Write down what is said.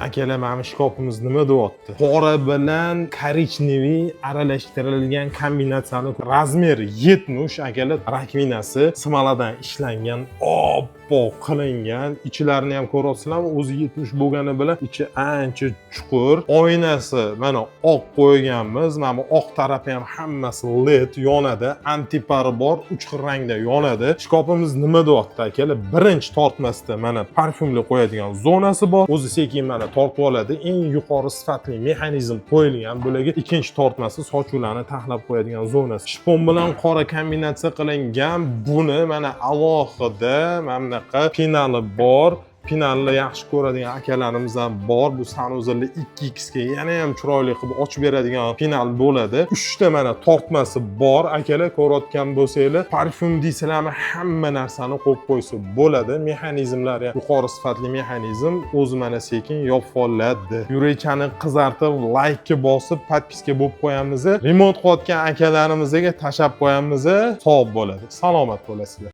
Akalar, mana shkopimiz nima deyapti? Qora bilan korичневый aralashtirilgan kombinatsiyani razmeri 70 akalar, rakvinasi smoladan ishlangan, oppoq qilingan. Ichlarini ham ko'ryapsizlarmi? O'zi 70 bo'lgani bilan ichi ancha chuqur. Oynasi mana oq qo'yganmiz. Mana bu oq tarafi ham hammasi LED yonadi. Antipari bor, 3 xil rangda yonadi. Shkopimiz nima deyapti akalar? Birinchi tortmasida mana parfyumli qo'yadigan zonasi bor. O'zi sekin mana tortib oladi. Eng yuqori sifatli mexanizm qo'yilgan bo'lagi. Ikkinchi tortmasi sochuvlarni taxlab qo'yadigan zonasi. Shpon bilan qora kombinatsiya qilingan. Buni mana alohida mana bunaqa penali bor. Penalni yaxshi ko'radigan akalarimiz ham bor. Bu sanuzilli 2x ga yana ham chiroyli qilib ochib beradigan penal bo'ladi. 3 ta mana tortmasi bor. Akalar, ko'rayotgan bo'lsanglar, parfyum deysizlarmi, hamma narsani qo'yib qo'ysa bo'ladi. Mexanizmlari ham yuqori sifatli mexanizm. O'zi mana sekin yopib oladi. Yurechani qizartib, like bosib, podpiska bo'lib qo'yamiz. Remont qilayotgan akalarimizga tashab qo'yamiz. Sog' bo'ladi. Salomat bo'lasizlar.